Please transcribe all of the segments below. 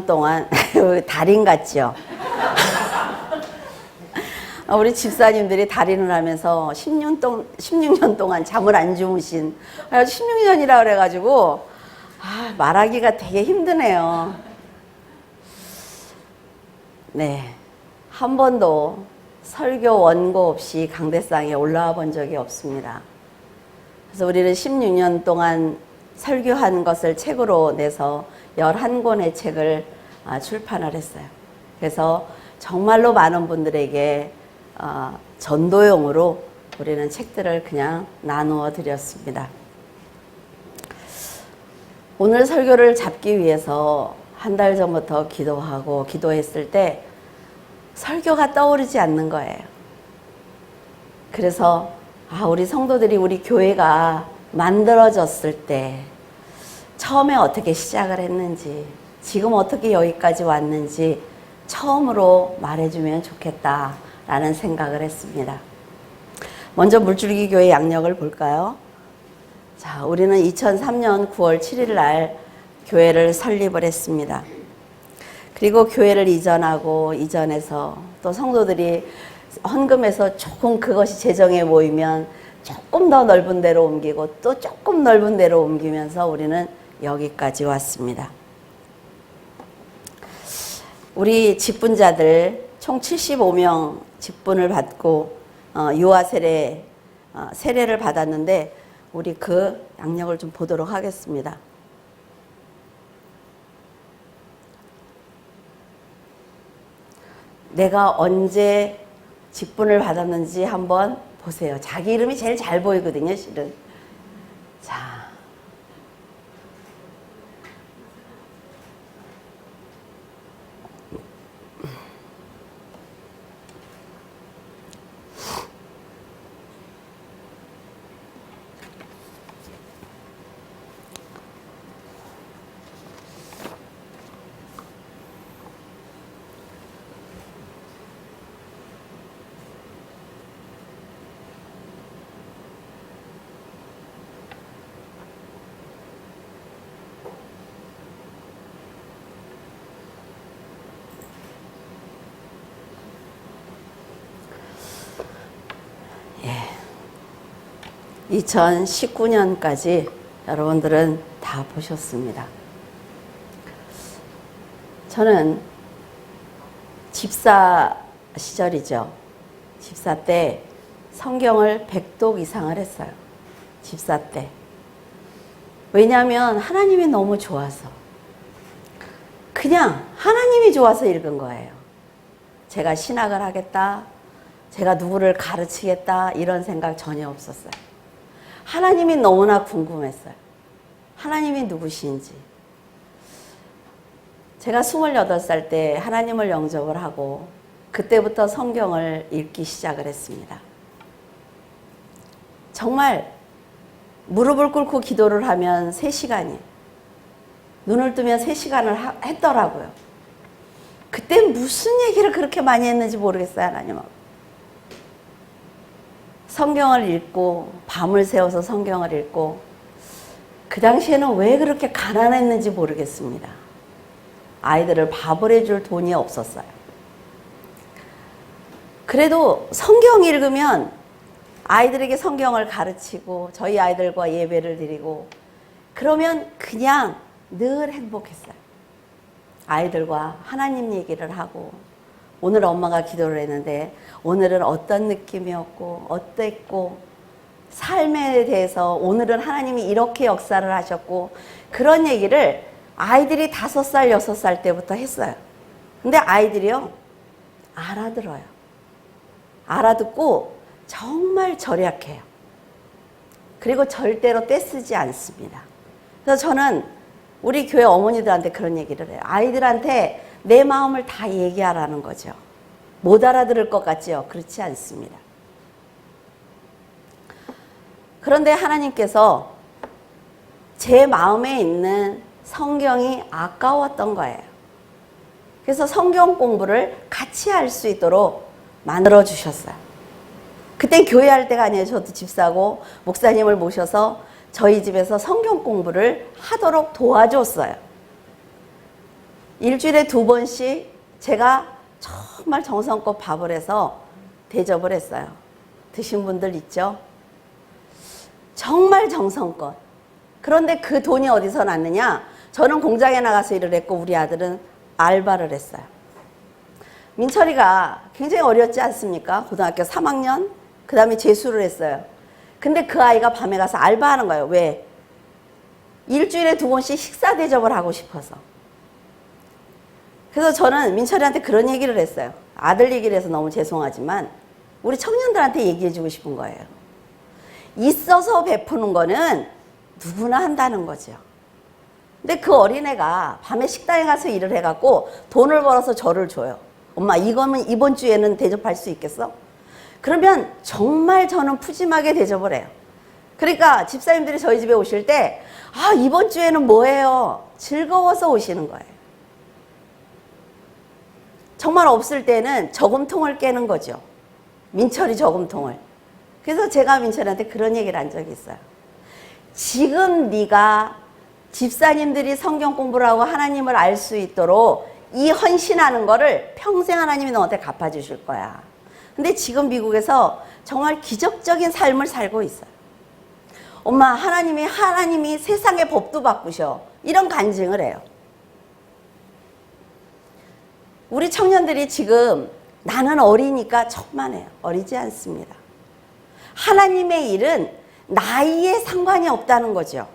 동안 달인 같죠? 우리 집사님들이 달인을 하면서 16년 동안 잠을 안 주무신 16년이라 그래가지고 말하기가 되게 힘드네요. 네, 한 번도 설교 원고 없이 강대상에 올라와 본 적이 없습니다. 그래서 우리는 16년 동안 설교한 것을 책으로 내서 11권의 책을 출판을 했어요. 그래서 정말로 많은 분들에게 전도용으로 우리는 책들을 그냥 나누어 드렸습니다. 오늘 설교를 잡기 위해서 한 달 전부터 기도하고 기도했을 때 설교가 떠오르지 않는 거예요. 그래서 우리 성도들이 우리 교회가 만들어졌을 때 처음에 어떻게 시작을 했는지, 지금 어떻게 여기까지 왔는지 처음으로 말해주면 좋겠다라는 생각을 했습니다. 먼저 물줄기 교회 양력을 볼까요? 자, 우리는 2003년 9월 7일 날 교회를 설립을 했습니다. 그리고 교회를 이전해서 또 성도들이 헌금해서 조금 그것이 재정에 모이면 조금 더 넓은 데로 옮기고 또 조금 넓은 데로 옮기면서 우리는 여기까지 왔습니다. 우리 직분자들 총 75명 직분을 받고 유아 세례를 받았는데 우리 그 양력을 좀 보도록 하겠습니다. 내가 언제 직분을 받았는지 한번 보세요. 자기 이름이 제일 잘 보이거든요, 실은. 자. 예. 2019년까지 여러분들은 다 보셨습니다. 저는 집사 시절이죠. 집사 때 성경을 100독 이상을 했어요. 집사 때. 왜냐하면 하나님이 너무 좋아서. 그냥 하나님이 좋아서 읽은 거예요. 제가 신학을 하겠다. 제가 누구를 가르치겠다. 이런 생각 전혀 없었어요. 하나님이 너무나 궁금했어요. 하나님이 누구신지. 제가 28살 때 하나님을 영접을 하고 그때부터 성경을 읽기 시작을 했습니다. 정말 무릎을 꿇고 기도를 하면 3시간이에요. 눈을 뜨면 3시간을 했더라고요. 그때 무슨 얘기를 그렇게 많이 했는지 모르겠어요, 하나님하고. 성경을 읽고 밤을 새워서 성경을 읽고 그 당시에는 왜 그렇게 가난했는지 모르겠습니다. 아이들을 밥을 해줄 돈이 없었어요. 그래도 성경 읽으면 아이들에게 성경을 가르치고 저희 아이들과 예배를 드리고 그러면 그냥 늘 행복했어요. 아이들과 하나님 얘기를 하고 오늘 엄마가 기도를 했는데 오늘은 어떤 느낌이었고 어땠고 삶에 대해서 오늘은 하나님이 이렇게 역사를 하셨고 그런 얘기를 아이들이 5살, 6살 때부터 했어요. 근데 아이들이요 알아들어요. 알아듣고 정말 절약해요. 그리고 절대로 떼쓰지 않습니다. 그래서 저는 우리 교회 어머니들한테 그런 얘기를 해요. 아이들한테 내 마음을 다 얘기하라는 거죠. 못 알아들을 것 같지요? 그렇지 않습니다. 그런데 하나님께서 제 마음에 있는 성경이 아까웠던 거예요. 그래서 성경 공부를 같이 할 수 있도록 만들어 주셨어요. 그땐 교회 할 때가 아니에요. 저도 집사고 목사님을 모셔서 저희 집에서 성경 공부를 하도록 도와줬어요. 일주일에 2번씩 제가 정말 정성껏 밥을 해서 대접을 했어요. 드신 분들 있죠? 정말 정성껏. 그런데 그 돈이 어디서 났느냐? 저는 공장에 나가서 일을 했고 우리 아들은 알바를 했어요. 민철이가 굉장히 어렸지 않습니까? 고등학교 3학년? 그 다음에 재수를 했어요. 근데 그 아이가 밤에 가서 알바하는 거예요. 왜? 일주일에 2번씩 식사 대접을 하고 싶어서. 그래서 저는 민철이한테 그런 얘기를 했어요. 아들 얘기를 해서 너무 죄송하지만 우리 청년들한테 얘기해주고 싶은 거예요. 있어서 베푸는 거는 누구나 한다는 거죠. 근데 그 어린애가 밤에 식당에 가서 일을 해갖고 돈을 벌어서 저를 줘요. 엄마 이거는 이번 주에는 대접할 수 있겠어? 그러면 정말 저는 푸짐하게 대접을 해요. 그러니까 집사님들이 저희 집에 오실 때 아 이번 주에는 뭐예요? 즐거워서 오시는 거예요. 정말 없을 때는 저금통을 깨는 거죠. 민철이 저금통을. 그래서 제가 민철이한테 그런 얘기를 한 적이 있어요. 지금 네가 집사님들이 성경 공부를 하고 하나님을 알 수 있도록 이 헌신하는 거를 평생 하나님이 너한테 갚아주실 거야. 근데 지금 미국에서 정말 기적적인 삶을 살고 있어요. 엄마 하나님이 세상의 법도 바꾸셔. 이런 간증을 해요. 우리 청년들이 지금 나는 어리니까 천만에요. 어리지 않습니다. 하나님의 일은 나이에 상관이 없다는 거죠.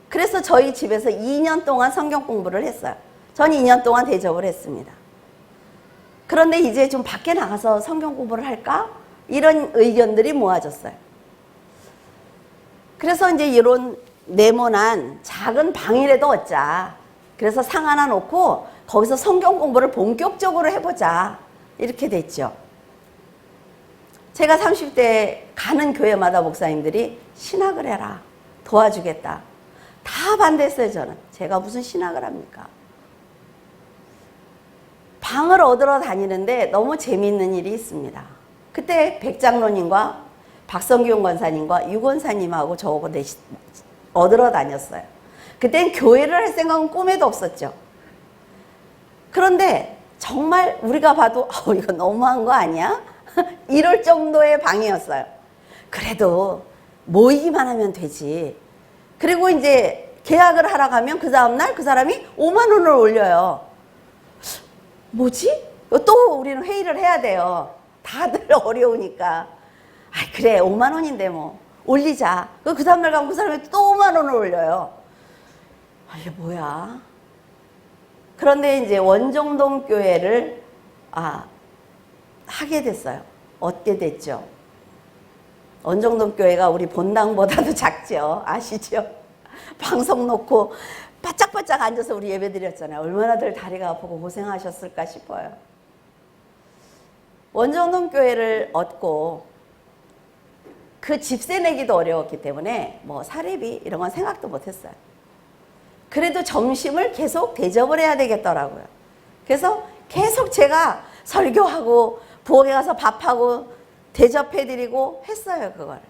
그래서 저희 집에서 2년 동안 성경 공부를 했어요. 전 2년 동안 대접을 했습니다. 그런데 이제 좀 밖에 나가서 성경 공부를 할까? 이런 의견들이 모아졌어요. 그래서 이제 이런 네모난 작은 방이라도 얻자. 그래서 상 하나 놓고 거기서 성경 공부를 본격적으로 해보자. 이렇게 됐죠. 제가 30대 가는 교회마다 목사님들이 신학을 해라. 도와주겠다. 다 반대했어요, 저는. 제가 무슨 신학을 합니까? 방을 얻으러 다니는데 너무 재미있는 일이 있습니다. 그때 백장로님과 박성규 권사님과 유 권사님하고 저하고 얻으러 다녔어요. 그땐 교회를 할 생각은 꿈에도 없었죠. 그런데 정말 우리가 봐도 이거 너무한 거 아니야? 이럴 정도의 방이었어요. 그래도 모이기만 하면 되지. 그리고 이제 계약을 하러 가면 그 다음날 그 사람이 5만 원을 올려요. 뭐지? 또 우리는 회의를 해야 돼요. 다들 어려우니까. 그래 5만 원인데 뭐 올리자. 그 다음날 가면 그 사람이 또 5만 원을 올려요. 이게 뭐야? 그런데 이제 원정동 교회를 하게 됐어요. 얻게 됐죠. 원정동 교회가 우리 본당보다도 작죠. 아시죠? 방송 놓고 바짝바짝 앉아서 우리 예배 드렸잖아요. 얼마나들 다리가 아프고 고생하셨을까 싶어요. 원정동 교회를 얻고 그 집세 내기도 어려웠기 때문에 뭐 사례비 이런 건 생각도 못했어요. 그래도 점심을 계속 대접을 해야 되겠더라고요. 그래서 계속 제가 설교하고 부엌에 가서 밥하고 대접해드리고 했어요, 그걸.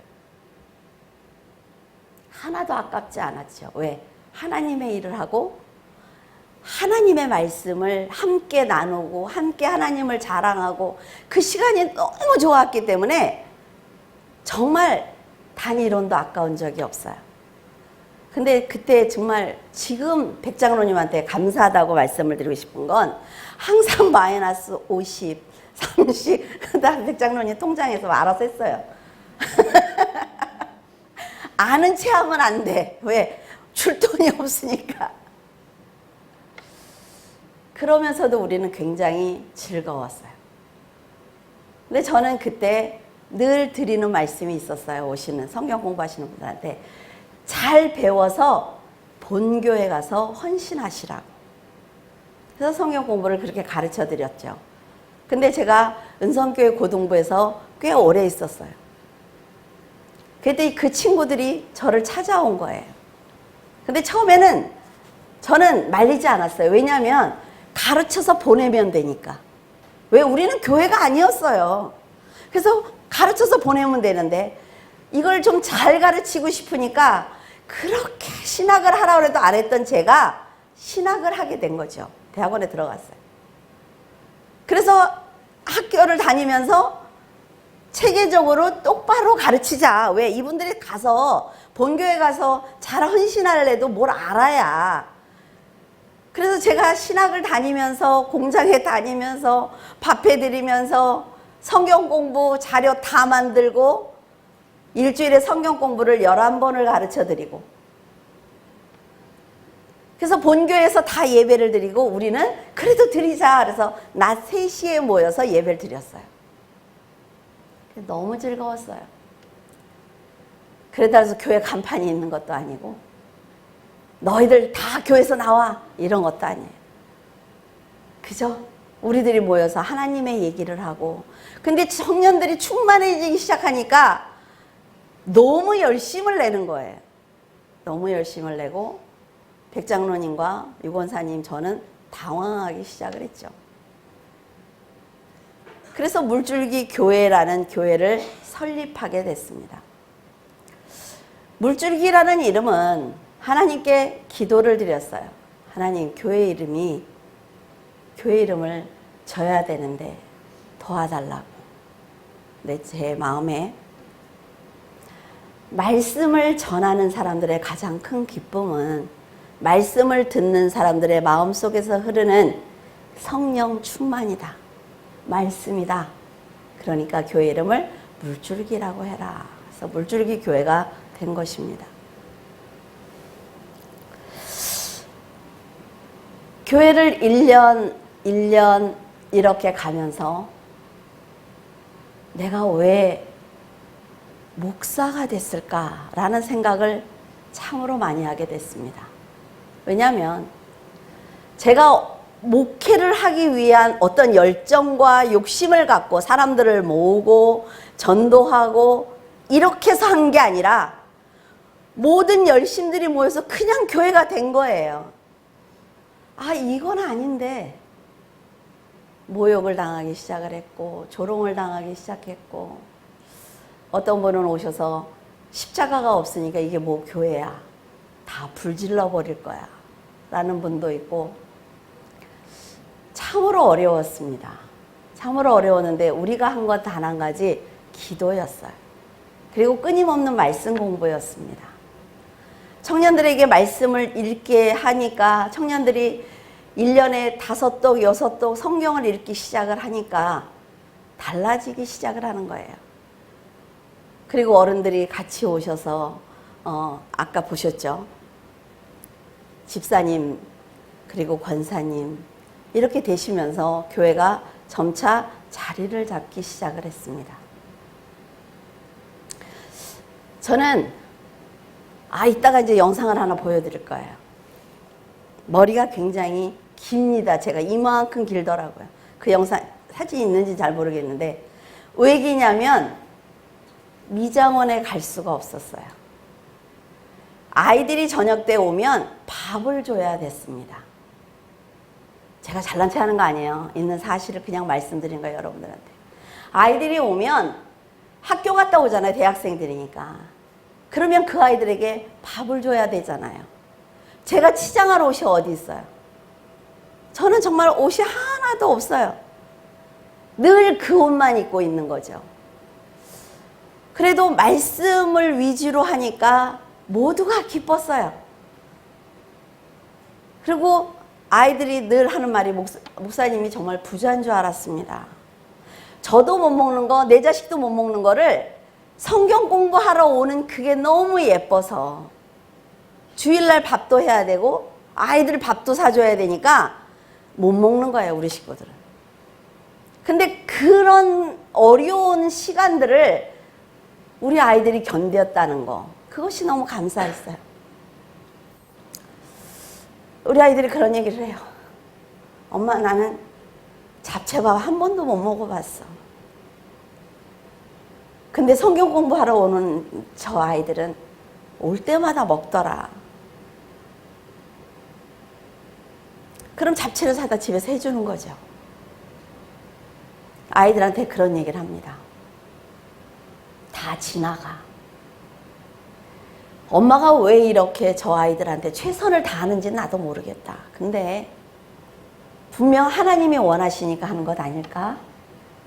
하나도 아깝지 않았죠. 왜? 하나님의 일을 하고 하나님의 말씀을 함께 나누고 함께 하나님을 자랑하고 그 시간이 너무 좋았기 때문에 정말 단일원도 아까운 적이 없어요. 근데 그때 정말 지금 백장로님한테 감사하다고 말씀을 드리고 싶은 건 항상 마이너스 50, 30, 그 다음 백장로님 통장에서 알아서 했어요. 아는 체 하면 안 돼. 왜? 줄 돈이 없으니까. 그러면서도 우리는 굉장히 즐거웠어요. 근데 저는 그때 늘 드리는 말씀이 있었어요. 오시는 성경 공부하시는 분들한테 잘 배워서 본교에 가서 헌신하시라고. 그래서 성경 공부를 그렇게 가르쳐 드렸죠. 근데 제가 은성교회 고등부에서 꽤 오래 있었어요. 그때 그 친구들이 저를 찾아온 거예요. 근데 처음에는 저는 말리지 않았어요. 왜냐하면 가르쳐서 보내면 되니까. 왜? 우리는 교회가 아니었어요. 그래서 가르쳐서 보내면 되는데 이걸 좀 잘 가르치고 싶으니까 그렇게 신학을 하라고 해도 안 했던 제가 신학을 하게 된 거죠. 대학원에 들어갔어요. 그래서 학교를 다니면서 체계적으로 똑바로 가르치자. 왜? 이분들이 가서 본교에 가서 잘 헌신할래도 뭘 알아야. 그래서 제가 신학을 다니면서 공장에 다니면서 밥 해드리면서 성경 공부 자료 다 만들고 일주일에 성경 공부를 11번을 가르쳐 드리고, 그래서 본교에서 다 예배를 드리고 우리는 그래도 드리자. 그래서 낮 3시에 모여서 예배를 드렸어요. 너무 즐거웠어요. 그러다 해서 교회 간판이 있는 것도 아니고 너희들 다 교회에서 나와 이런 것도 아니에요. 그죠? 우리들이 모여서 하나님의 얘기를 하고, 근데 청년들이 충만해지기 시작하니까 너무 열심을 내는 거예요. 너무 열심을 내고 백장로님과 유권사님 저는 당황하기 시작을 했죠. 그래서 물줄기 교회라는 교회를 설립하게 됐습니다. 물줄기라는 이름은 하나님께 기도를 드렸어요. 하나님, 교회 이름을 져야 되는데 도와달라고. 근데 제 마음에 말씀을 전하는 사람들의 가장 큰 기쁨은 말씀을 듣는 사람들의 마음속에서 흐르는 성령 충만이다. 말씀이다. 그러니까 교회 이름을 물줄기라고 해라. 그래서 물줄기 교회가 된 것입니다. 교회를 1년 이렇게 가면서 내가 왜 목사가 됐을까라는 생각을 참으로 많이 하게 됐습니다. 왜냐하면 제가 목회를 하기 위한 어떤 열정과 욕심을 갖고 사람들을 모으고 전도하고 이렇게 해서 한 게 아니라 모든 열심들이 모여서 그냥 교회가 된 거예요. 아, 이건 아닌데 모욕을 당하기 시작을 했고 조롱을 당하기 시작했고, 어떤 분은 오셔서 십자가가 없으니까 이게 뭐 교회야, 다 불질러 버릴 거야 라는 분도 있고, 참으로 어려웠습니다. 참으로 어려웠는데 우리가 한 건 단 한 가지, 기도였어요. 그리고 끊임없는 말씀 공부였습니다. 청년들에게 말씀을 읽게 하니까 청년들이 1년에 5독, 6독 성경을 읽기 시작을 하니까 달라지기 시작을 하는 거예요. 그리고 어른들이 같이 오셔서 아까 보셨죠? 집사님 그리고 권사님 이렇게 되시면서 교회가 점차 자리를 잡기 시작을 했습니다. 저는 이따가 이제 영상을 하나 보여드릴 거예요. 머리가 굉장히 깁니다. 제가 이만큼 길더라고요. 그 영상 사진 있는지 잘 모르겠는데 왜 기냐면 미장원에 갈 수가 없었어요. 아이들이 저녁 때 오면 밥을 줘야 됐습니다. 제가 잘난 체 하는 거 아니에요. 있는 사실을 그냥 말씀드린 거예요, 여러분들한테. 아이들이 오면 학교 갔다 오잖아요, 대학생들이니까. 그러면 그 아이들에게 밥을 줘야 되잖아요. 제가 치장할 옷이 어디 있어요? 저는 정말 옷이 하나도 없어요. 늘 그 옷만 입고 있는 거죠. 그래도 말씀을 위주로 하니까 모두가 기뻤어요. 그리고 아이들이 늘 하는 말이 목사님이 정말 부자인 줄 알았습니다. 저도 못 먹는 거, 내 자식도 못 먹는 거를 성경 공부하러 오는 그게 너무 예뻐서 주일날 밥도 해야 되고 아이들 밥도 사줘야 되니까 못 먹는 거예요, 우리 식구들은. 근데 그런 어려운 시간들을 우리 아이들이 견뎠다는 거, 그것이 너무 감사했어요. 우리 아이들이 그런 얘기를 해요. 엄마, 나는 잡채밥 한 번도 못 먹어봤어. 근데 성경 공부하러 오는 저 아이들은 올 때마다 먹더라. 그럼 잡채를 사다 집에서 해주는 거죠. 아이들한테 그런 얘기를 합니다. 다 지나가. 엄마가 왜 이렇게 저 아이들한테 최선을 다하는지 나도 모르겠다. 근데 분명 하나님이 원하시니까 하는 것 아닐까?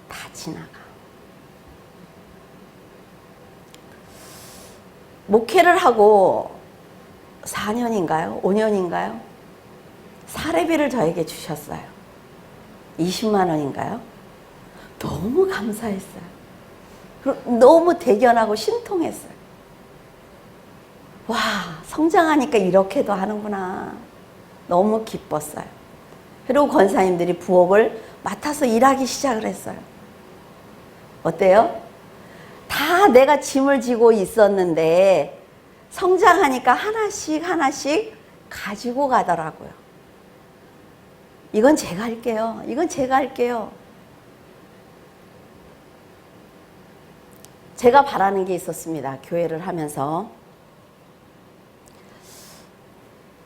다 지나가. 목회를 하고 4년인가요? 5년인가요? 사례비를 저에게 주셨어요. 20만 원인가요? 너무 감사했어요. 너무 대견하고 신통했어요. 와, 성장하니까 이렇게도 하는구나. 너무 기뻤어요. 그리고 권사님들이 부엌을 맡아서 일하기 시작을 했어요. 어때요? 다 내가 짐을 지고 있었는데 성장하니까 하나씩 하나씩 가지고 가더라고요. 이건 제가 할게요. 이건 제가 할게요. 제가 바라는 게 있었습니다. 교회를 하면서.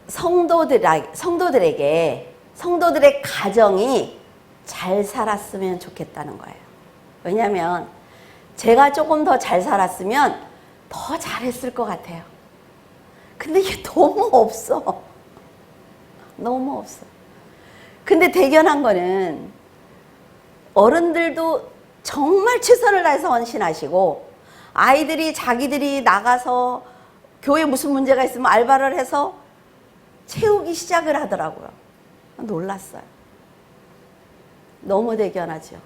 성도들의 가정이 잘 살았으면 좋겠다는 거예요. 왜냐하면 제가 조금 더 잘 살았으면 더 잘했을 것 같아요. 근데 이게 너무 없어. 너무 없어. 근데 대견한 거는 어른들도 정말 최선을 다해서 헌신하시고 아이들이 자기들이 나가서 교회 무슨 문제가 있으면 알바를 해서 채우기 시작을 하더라고요. 놀랐어요. 너무 대견하죠.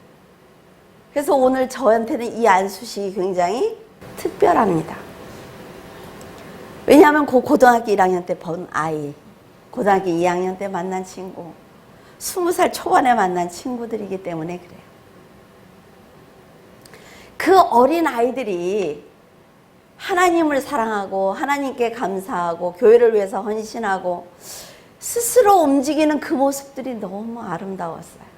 그래서 오늘 저한테는 이 안수식이 굉장히 특별합니다. 왜냐하면 그 고등학교 1학년 때 본 아이, 고등학교 2학년 때 만난 친구, 20살 초반에 만난 친구들이기 때문에 그래요. 그 어린 아이들이 하나님을 사랑하고 하나님께 감사하고 교회를 위해서 헌신하고 스스로 움직이는 그 모습들이 너무 아름다웠어요.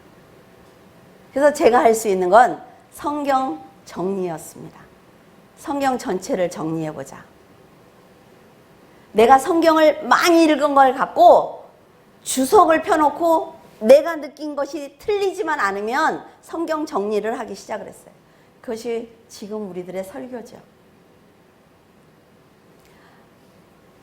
그래서 제가 할 수 있는 건 성경 정리였습니다. 성경 전체를 정리해보자. 내가 성경을 많이 읽은 걸 갖고 주석을 펴놓고 내가 느낀 것이 틀리지만 않으면 성경 정리를 하기 시작을 했어요. 그것이 지금 우리들의 설교죠.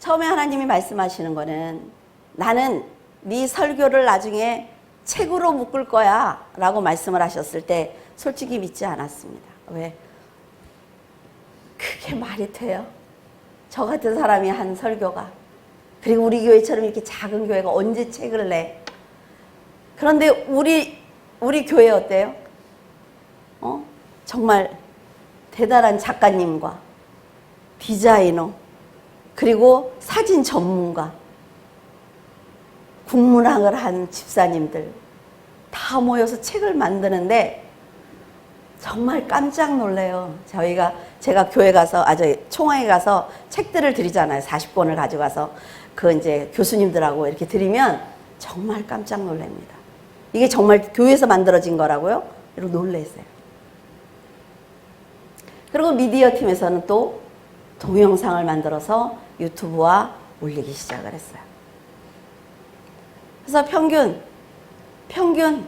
처음에 하나님이 말씀하시는 거는 나는 네 설교를 나중에 책으로 묶을 거야 라고 말씀을 하셨을 때 솔직히 믿지 않았습니다. 왜? 그게 말이 돼요? 저 같은 사람이 한 설교가, 그리고 우리 교회처럼 이렇게 작은 교회가 언제 책을 내? 그런데 우리 교회 어때요? 정말 대단한 작가님과 디자이너, 그리고 사진 전문가, 국문학을 한 집사님들 다 모여서 책을 만드는데 정말 깜짝 놀래요. 제가 교회 가서, 총회에 가서 책들을 드리잖아요. 40권을 가져가서 그 이제 교수님들하고 이렇게 드리면 정말 깜짝 놀랍니다. 이게 정말 교회에서 만들어진 거라고요? 이러고 놀랐어요. 그리고 미디어 팀에서는 또 동영상을 만들어서 유튜브와 올리기 시작을 했어요. 그래서 평균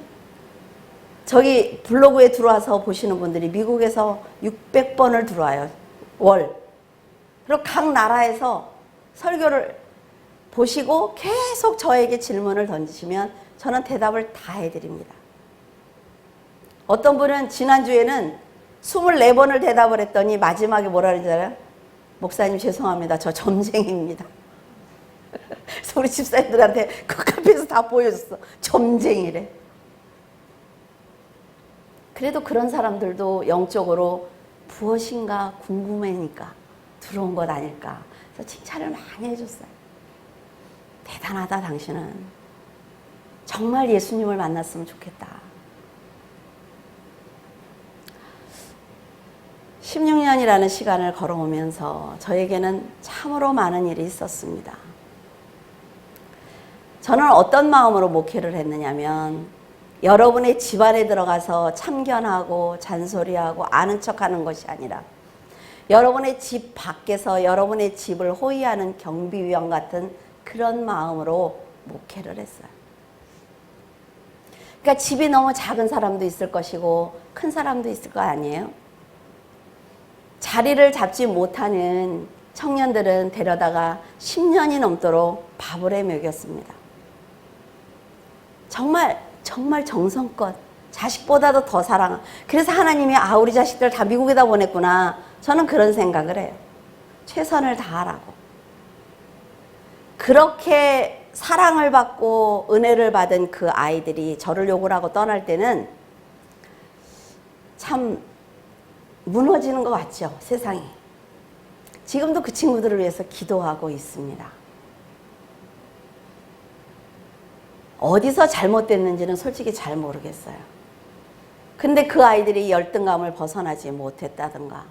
저기 블로그에 들어와서 보시는 분들이 미국에서 600번을 들어와요. 월. 그리고 각 나라에서 설교를 보시고 계속 저에게 질문을 던지시면 저는 대답을 다 해드립니다. 어떤 분은 지난주에는 24번을 대답을 했더니 마지막에 뭐라 그러잖아요? 목사님 죄송합니다. 저 점쟁이입니다. 그래서 우리 집사님들한테 그 카페에서 다 보여줬어. 점쟁이래. 그래도 그런 사람들도 영적으로 무엇인가 궁금해니까 들어온 것 아닐까. 그래서 칭찬을 많이 해줬어요. 대단하다 당신은. 정말 예수님을 만났으면 좋겠다. 16년이라는 시간을 걸어오면서 저에게는 참으로 많은 일이 있었습니다. 저는 어떤 마음으로 목회를 했느냐면 여러분의 집안에 들어가서 참견하고 잔소리하고 아는 척하는 것이 아니라 여러분의 집 밖에서 여러분의 집을 호위하는 경비위원 같은 그런 마음으로 목회를 했어요. 그러니까 집이 너무 작은 사람도 있을 것이고 큰 사람도 있을 거 아니에요? 자리를 잡지 못하는 청년들은 데려다가 10년이 넘도록 밥을 해 먹였습니다. 정말 정말 정성껏 자식보다도 더 사랑. 그래서 하나님이 우리 자식들 다 미국에다 보냈구나. 저는 그런 생각을 해요. 최선을 다하라고. 그렇게 사랑을 받고 은혜를 받은 그 아이들이 저를 욕을 하고 떠날 때는 참 무너지는 것 같죠, 세상이. 지금도 그 친구들을 위해서 기도하고 있습니다. 어디서 잘못됐는지는 솔직히 잘 모르겠어요. 근데 그 아이들이 열등감을 벗어나지 못했다든가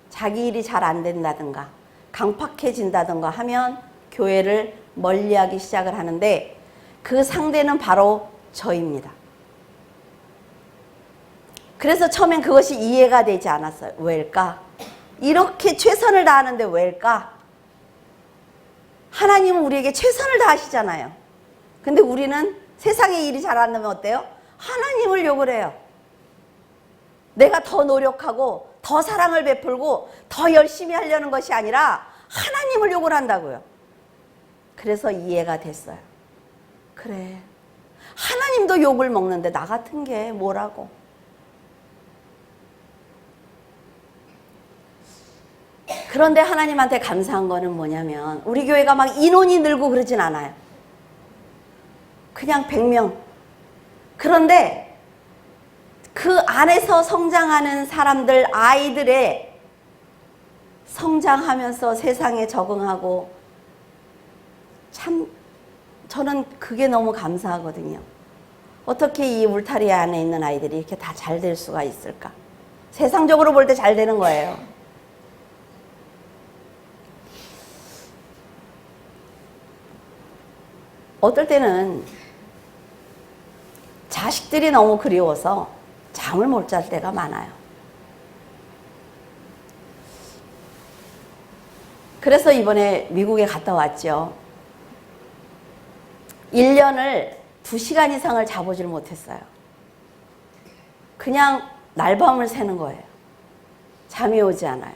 자기 일이 잘 안 된다든가 강팍해진다든가 하면 교회를 멀리하기 시작을 하는데 그 상대는 바로 저입니다. 그래서 처음엔 그것이 이해가 되지 않았어요. 왜일까? 이렇게 최선을 다하는데 왜일까? 하나님은 우리에게 최선을 다하시잖아요. 근데 우리는 세상의 일이 잘 안 되면 어때요? 하나님을 욕을 해요. 내가 더 노력하고 더 사랑을 베풀고 더 열심히 하려는 것이 아니라 하나님을 욕을 한다고요. 그래서 이해가 됐어요. 그래, 하나님도 욕을 먹는데 나 같은 게 뭐라고. 그런데 하나님한테 감사한 거는 뭐냐면 우리 교회가 막 인원이 늘고 그러진 않아요. 그냥 100명. 그런데 그 안에서 성장하는 사람들, 아이들의 성장하면서 세상에 적응하고 참 저는 그게 너무 감사하거든요. 어떻게 이 울타리 안에 있는 아이들이 이렇게 다 잘 될 수가 있을까? 세상적으로 볼 때 잘 되는 거예요. 어떨 때는 자식들이 너무 그리워서 잠을 못 잘 때가 많아요. 그래서 이번에 미국에 갔다 왔죠. 1년을 2시간 이상을 자보질 못했어요. 그냥 날밤을 새는 거예요. 잠이 오지 않아요.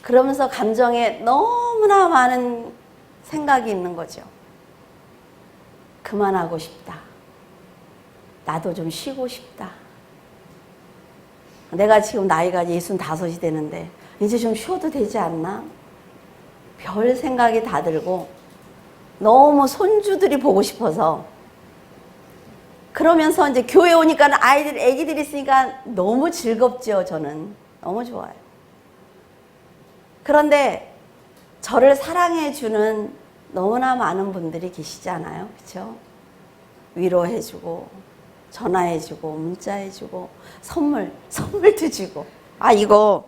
그러면서 감정에 너무나 많은 생각이 있는 거죠. 그만하고 싶다. 나도 좀 쉬고 싶다. 내가 지금 나이가 65이 되는데 이제 좀 쉬어도 되지 않나? 별 생각이 다 들고 너무 손주들이 보고 싶어서 그러면서 이제 교회 오니까 애기들이 있으니까 너무 즐겁죠. 저는 너무 좋아요. 그런데 저를 사랑해주는 너무나 많은 분들이 계시잖아요. 그렇죠? 위로해주고 전화해주고 문자해주고 선물도 주고. 이거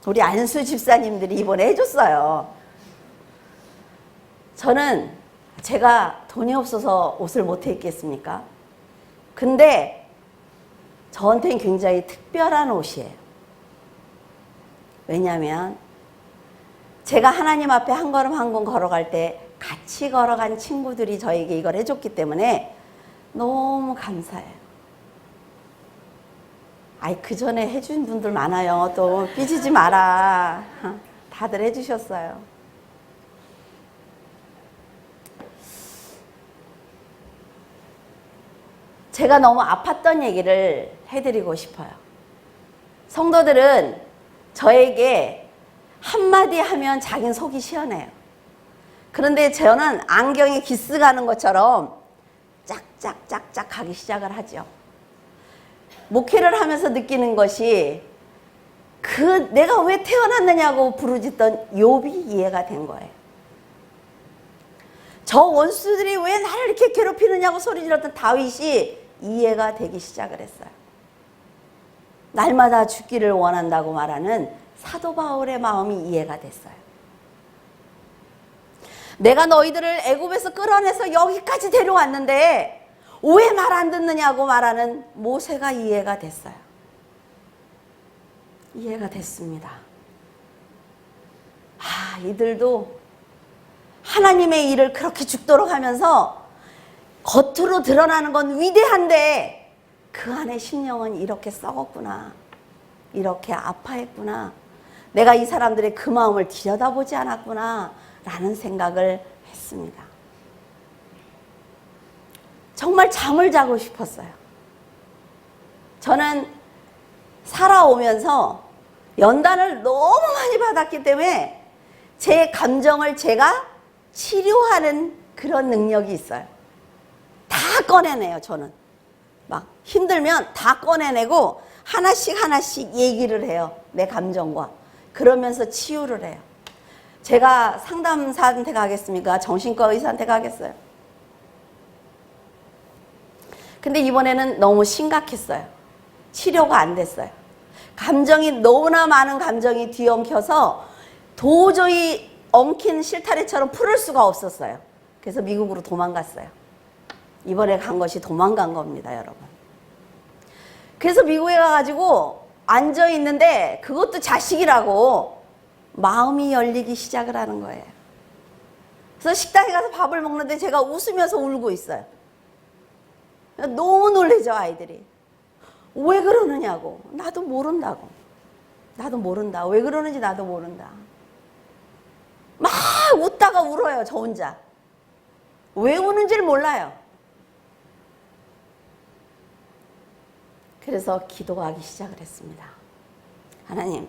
우리 안수 집사님들이 이번에 해줬어요. 저는 제가 돈이 없어서 옷을 못 입겠습니까? 근데 저한테는 굉장히 특별한 옷이에요. 왜냐하면 제가 하나님 앞에 한 걸음 한 걸음 걸어갈 때 같이 걸어간 친구들이 저에게 이걸 해줬기 때문에 너무 감사해요. 그 전에 해준 분들 많아요. 또 삐지지 마라. 다들 해주셨어요. 제가 너무 아팠던 얘기를 해드리고 싶어요. 성도들은 저에게 한마디 하면 자기는 속이 시원해요. 그런데 저는 안경에 기스 가는 것처럼 짝짝짝짝 가기 시작을 하죠. 목회를 하면서 느끼는 것이 내가 왜 태어났느냐고 부르짖던 욥이 이해가 된 거예요. 저 원수들이 왜 나를 이렇게 괴롭히느냐고 소리 질렀던 다윗이 이해가 되기 시작을 했어요. 날마다 죽기를 원한다고 말하는 사도 바울의 마음이 이해가 됐어요. 내가 너희들을 애굽에서 끌어내서 여기까지 데려왔는데 왜 말 안 듣느냐고 말하는 모세가 이해가 됐어요. 이해가 됐습니다. 이들도 하나님의 일을 그렇게 죽도록 하면서 겉으로 드러나는 건 위대한데 그 안에 심령은 이렇게 썩었구나. 이렇게 아파했구나. 내가 이 사람들의 그 마음을 들여다보지 않았구나 라는 생각을 했습니다. 정말 잠을 자고 싶었어요. 저는 살아오면서 연단을 너무 많이 받았기 때문에 제 감정을 제가 치료하는 그런 능력이 있어요. 다 꺼내내요, 저는. 막 힘들면 다 꺼내내고 하나씩 얘기를 해요. 내 감정과. 그러면서 치유를 해요. 제가 상담사한테 가겠습니까? 정신과 의사한테 가겠어요? 근데 이번에는 너무 심각했어요. 치료가 안 됐어요. 감정이 너무나 많은 감정이 뒤엉켜서 도저히 엉킨 실타래처럼 풀을 수가 없었어요. 그래서 미국으로 도망갔어요. 이번에 간 것이 도망간 겁니다, 여러분. 그래서 미국에 가가지고 앉아있는데 그것도 자식이라고 마음이 열리기 시작을 하는 거예요. 그래서 식당에 가서 밥을 먹는데 제가 웃으면서 울고 있어요. 너무 놀라죠, 아이들이. 왜 그러느냐고. 나도 모른다고. 나도 모른다. 왜 그러는지 나도 모른다. 막 웃다가 울어요, 저 혼자. 왜 우는지를 몰라요. 그래서 기도하기 시작을 했습니다. 하나님,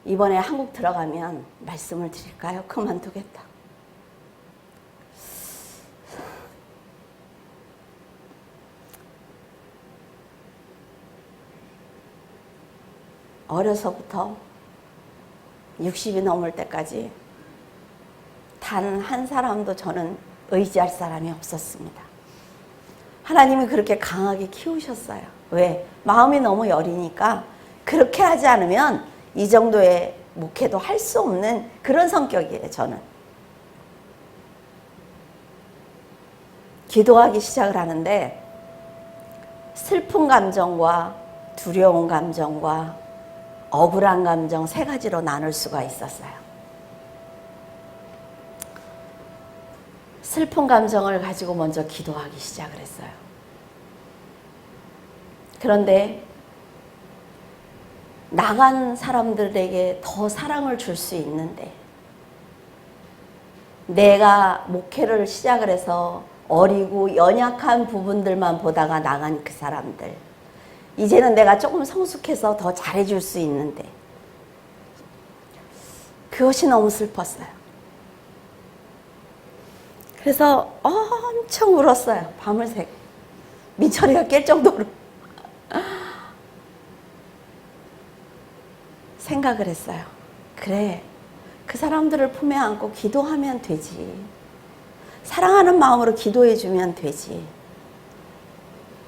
이번에 한국 들어가면 말씀을 드릴까요? 그만두겠다. 어려서부터 60이 넘을 때까지 단 한 사람도 저는 의지할 사람이 없었습니다. 하나님이 그렇게 강하게 키우셨어요. 왜? 마음이 너무 여리니까 그렇게 하지 않으면 이 정도의 목회도 할 수 없는 그런 성격이에요, 저는. 기도하기 시작을 하는데 슬픈 감정과 두려운 감정과 억울한 감정 세 가지로 나눌 수가 있었어요. 슬픈 감정을 가지고 먼저 기도하기 시작을 했어요. 그런데 나간 사람들에게 더 사랑을 줄 수 있는데 내가 목회를 시작을 해서 어리고 연약한 부분들만 보다가 나간 그 사람들, 이제는 내가 조금 성숙해서 더 잘해줄 수 있는데 그것이 너무 슬펐어요. 그래서 엄청 울었어요. 밤을 새고 민철이가 깰 정도로 생각을 했어요. 그래, 그 사람들을 품에 안고 기도하면 되지. 사랑하는 마음으로 기도해주면 되지.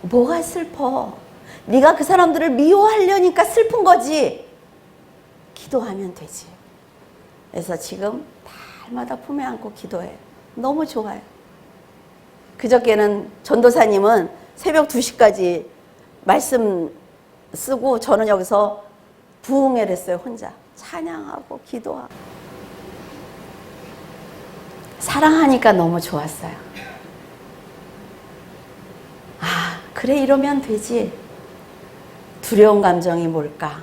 뭐가 슬퍼? 네가 그 사람들을 미워하려니까 슬픈 거지. 기도하면 되지. 그래서 지금 날마다 품에 안고 기도해요. 너무 좋아요. 그저께는 전도사님은 새벽 2시까지 말씀 쓰고 저는 여기서 부흥회를 했어요. 혼자 찬양하고 기도하고. 사랑하니까 너무 좋았어요. 아, 그래, 이러면 되지. 두려운 감정이 뭘까?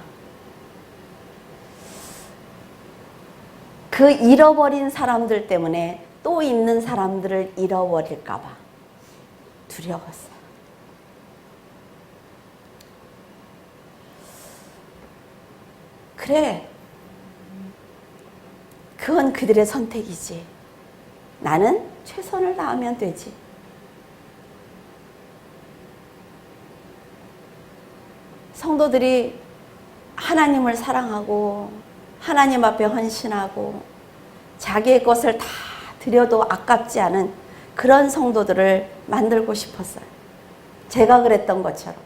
그 잃어버린 사람들 때문에 또 있는 사람들을 잃어버릴까 봐 두려웠어요. 그래, 그건 그들의 선택이지. 나는 최선을 다하면 되지. 성도들이 하나님을 사랑하고 하나님 앞에 헌신하고 자기의 것을 다 드려도 아깝지 않은 그런 성도들을 만들고 싶었어요. 제가 그랬던 것처럼.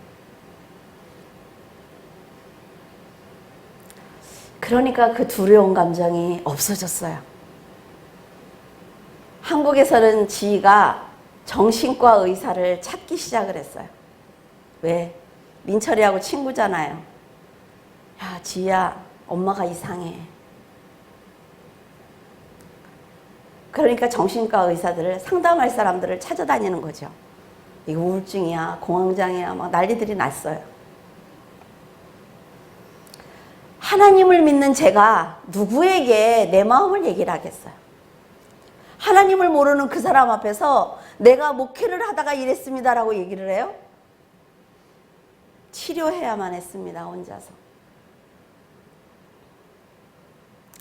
그러니까 그 두려운 감정이 없어졌어요. 한국에서는 지희가 정신과 의사를 찾기 시작을 했어요. 왜? 민철이하고 친구잖아요. 야, 지희야, 엄마가 이상해. 그러니까 정신과 의사들을, 상담할 사람들을 찾아다니는 거죠. 이거 우울증이야, 공황장애야, 막 난리들이 났어요. 하나님을 믿는 제가 누구에게 내 마음을 얘기를 하겠어요? 하나님을 모르는 그 사람 앞에서 내가 목회를 하다가 이랬습니다라고 얘기를 해요? 치료해야만 했습니다, 혼자서.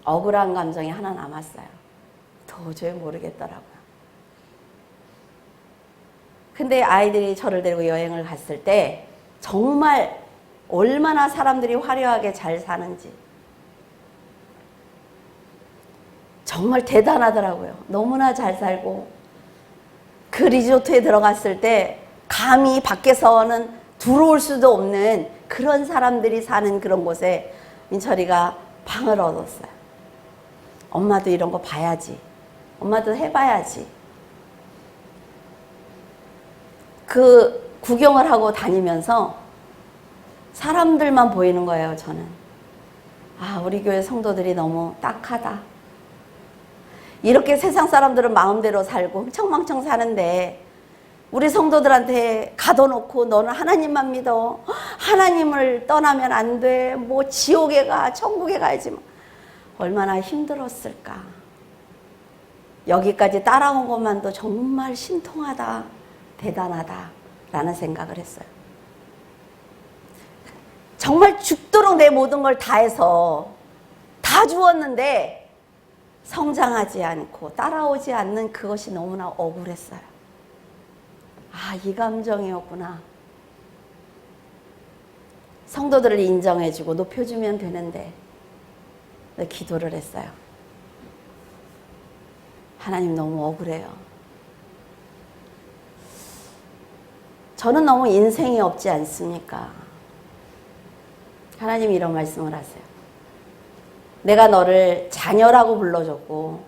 억울한 감정이 하나 남았어요. 도저히 모르겠더라고요. 근데 아이들이 저를 데리고 여행을 갔을 때 정말 얼마나 사람들이 화려하게 잘 사는지 정말 대단하더라고요. 너무나 잘 살고 그 리조트에 들어갔을 때 감히 밖에서는 들어올 수도 없는 그런 사람들이 사는 그런 곳에 민철이가 방을 얻었어요. 엄마도 이런 거 봐야지. 엄마도 해봐야지. 그 구경을 하고 다니면서 사람들만 보이는 거예요, 저는. 아, 우리 교회 성도들이 너무 딱하다. 이렇게 세상 사람들은 마음대로 살고 흥청망청 사는데 우리 성도들한테 가둬놓고 너는 하나님만 믿어. 하나님을 떠나면 안 돼. 뭐 지옥에 가, 천국에 가야지. 얼마나 힘들었을까. 여기까지 따라온 것만도 정말 신통하다, 대단하다 라는 생각을 했어요. 정말 죽도록 내 모든 걸 다해서 다 주었는데 성장하지 않고 따라오지 않는 그것이 너무나 억울했어요. 아, 이 감정이었구나. 성도들을 인정해주고 높여주면 되는데 기도를 했어요. 하나님 너무 억울해요. 저는 너무 인생이 없지 않습니까? 하나님이 이런 말씀을 하세요. 내가 너를 자녀라고 불러줬고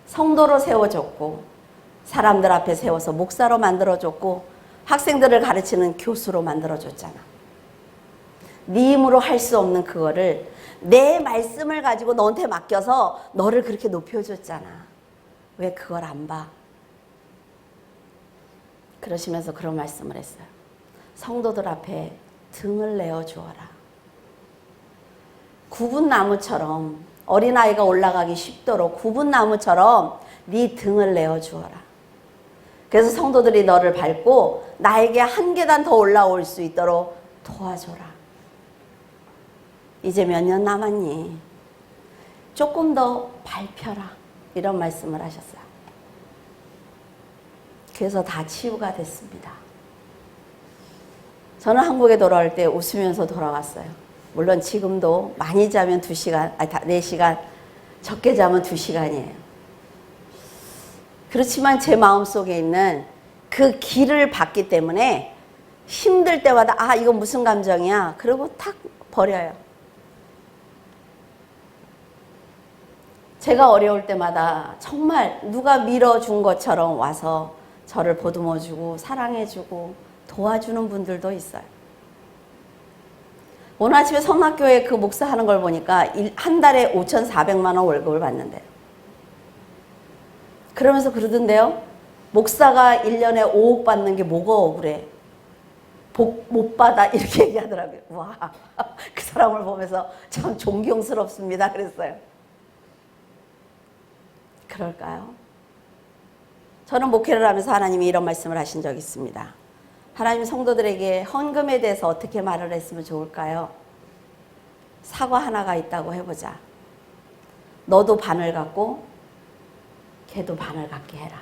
성도로 세워줬고 사람들 앞에 세워서 목사로 만들어줬고 학생들을 가르치는 교수로 만들어줬잖아. 네 힘으로 할 수 없는 그거를 내 말씀을 가지고 너한테 맡겨서 너를 그렇게 높여줬잖아. 왜 그걸 안 봐? 그러시면서 그런 말씀을 했어요. 성도들 앞에 등을 내어주어라. 굽은 나무처럼 어린아이가 올라가기 쉽도록 굽은 나무처럼 네 등을 내어주어라. 그래서 성도들이 너를 밟고 나에게 한 계단 더 올라올 수 있도록 도와줘라. 이제 몇 년 남았니? 조금 더 밟혀라. 이런 말씀을 하셨어요. 그래서 다 치유가 됐습니다. 저는 한국에 돌아올 때 웃으면서 돌아왔어요. 물론 지금도 많이 자면 2시간, 아니 4시간, 적게 자면 2시간이에요. 그렇지만 제 마음속에 있는 그 길을 봤기 때문에 힘들 때마다 아, 이건 무슨 감정이야? 그러고 탁 버려요. 제가 어려울 때마다 정말 누가 밀어준 것처럼 와서 저를 보듬어주고 사랑해주고 도와주는 분들도 있어요. 오늘 아침에 성락교회 그 목사 하는 걸 보니까 한 달에 5,400만 원 월급을 받는데요. 그러면서 그러던데요. 목사가 1년에 5억 받는 게 뭐가 억울해. 복 못 받아 이렇게 얘기하더라고요. 와, 그 사람을 보면서 참 존경스럽습니다. 그랬어요. 그럴까요? 저는 목회를 하면서 하나님이 이런 말씀을 하신 적이 있습니다. 하나님 성도들에게 헌금에 대해서 어떻게 말을 했으면 좋을까요? 사과 하나가 있다고 해보자. 너도 반을 갖고 걔도 반을 갖게 해라.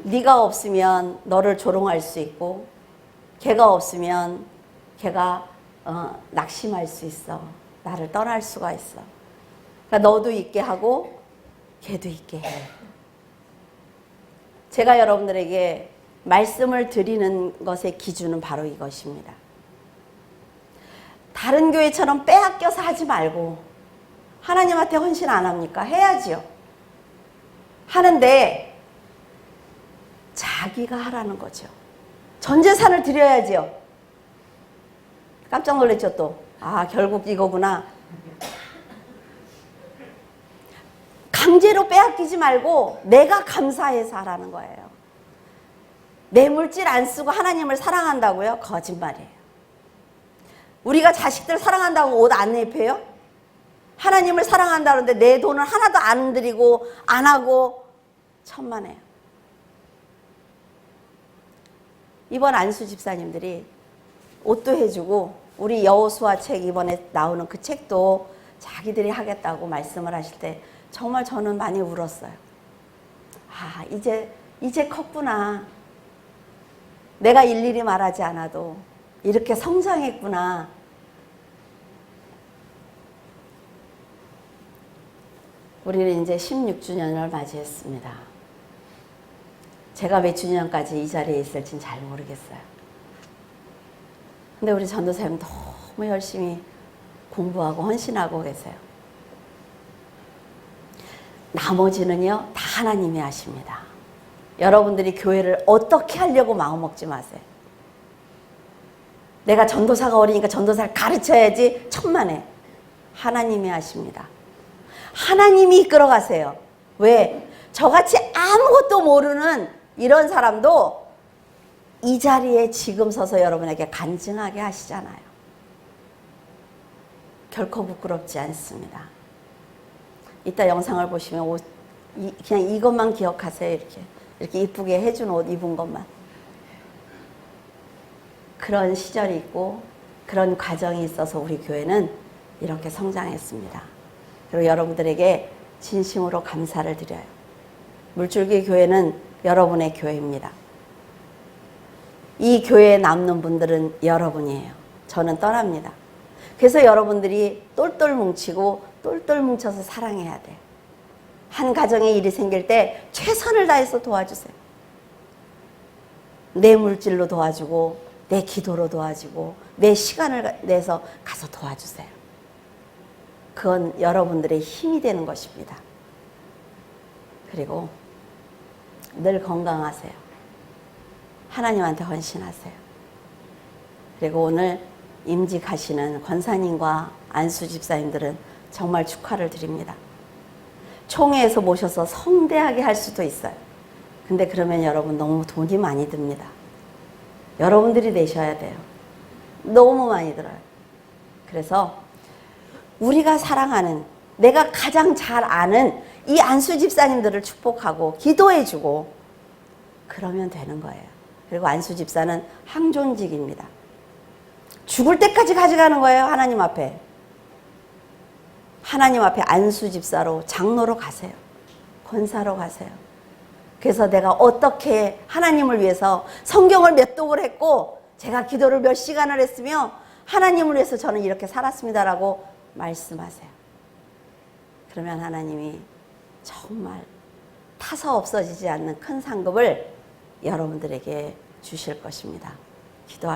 네가 없으면 너를 조롱할 수 있고 걔가 없으면 걔가 낙심할 수 있어. 나를 떠날 수가 있어. 그러니까 너도 있게 하고 걔도 있게 해. 제가 여러분들에게 말씀을 드리는 것의 기준은 바로 이것입니다. 다른 교회처럼 빼앗겨서 하지 말고 하나님한테 헌신 안 합니까? 해야지요. 하는데 자기가 하라는 거죠. 전 재산을 드려야지요. 깜짝 놀랐죠 또. 아, 결국 이거구나. 강제로 빼앗기지 말고 내가 감사해서 하라는 거예요. 내 물질 안 쓰고 하나님을 사랑한다고요? 거짓말이에요. 우리가 자식들 사랑한다고 옷 안 입혀요? 하나님을 사랑한다는데 내 돈을 하나도 안 드리고 안 하고 천만에요. 이번 안수 집사님들이 옷도 해주고 우리 여호수아 책 이번에 나오는 그 책도 자기들이 하겠다고 말씀을 하실 때 정말 저는 많이 울었어요. 아, 이제 컸구나. 내가 일일이 말하지 않아도 이렇게 성장했구나. 우리는 이제 16주년을 맞이했습니다. 제가 몇 주년까지 이 자리에 있을진 잘 모르겠어요. 근데 우리 전도사님 너무 열심히 공부하고 헌신하고 계세요. 나머지는요, 다 하나님이 하십니다. 여러분들이 교회를 어떻게 하려고 마음먹지 마세요. 내가 전도사가 어리니까 전도사를 가르쳐야지 천만에. 하나님이 하십니다. 하나님이 이끌어 가세요. 왜? 저같이 아무것도 모르는 이런 사람도 이 자리에 지금 서서 여러분에게 간증하게 하시잖아요. 결코 부끄럽지 않습니다. 이따 영상을 보시면 그냥 이것만 기억하세요. 이렇게 이쁘게 해준 옷 입은 것만. 그런 시절이 있고 그런 과정이 있어서 우리 교회는 이렇게 성장했습니다. 그리고 여러분들에게 진심으로 감사를 드려요. 물줄기 교회는 여러분의 교회입니다. 이 교회에 남는 분들은 여러분이에요. 저는 떠납니다. 그래서 여러분들이 똘똘 뭉치고 똘똘 뭉쳐서 사랑해야 돼요. 한 가정에 일이 생길 때 최선을 다해서 도와주세요. 내 물질로 도와주고 내 기도로 도와주고 내 시간을 내서 가서 도와주세요. 그건 여러분들의 힘이 되는 것입니다. 그리고 늘 건강하세요. 하나님한테 헌신하세요. 그리고 오늘 임직하시는 권사님과 안수 집사님들은 정말 축하를 드립니다. 총회에서 모셔서 성대하게 할 수도 있어요. 근데 그러면 여러분 너무 돈이 많이 듭니다. 여러분들이 내셔야 돼요. 너무 많이 들어요. 그래서 우리가 사랑하는, 내가 가장 잘 아는 이 안수 집사님들을 축복하고 기도해주고 그러면 되는 거예요. 그리고 안수 집사는 항존직입니다. 죽을 때까지 가져가는 거예요. 하나님 앞에. 하나님 앞에 안수 집사로, 장로로 가세요. 권사로 가세요. 그래서 내가 어떻게 하나님을 위해서 성경을 몇 독을 했고 제가 기도를 몇 시간을 했으며 하나님을 위해서 저는 이렇게 살았습니다라고 말씀하세요. 그러면 하나님이 정말 타서 없어지지 않는 큰 상급을 여러분들에게 주실 것입니다. 기도하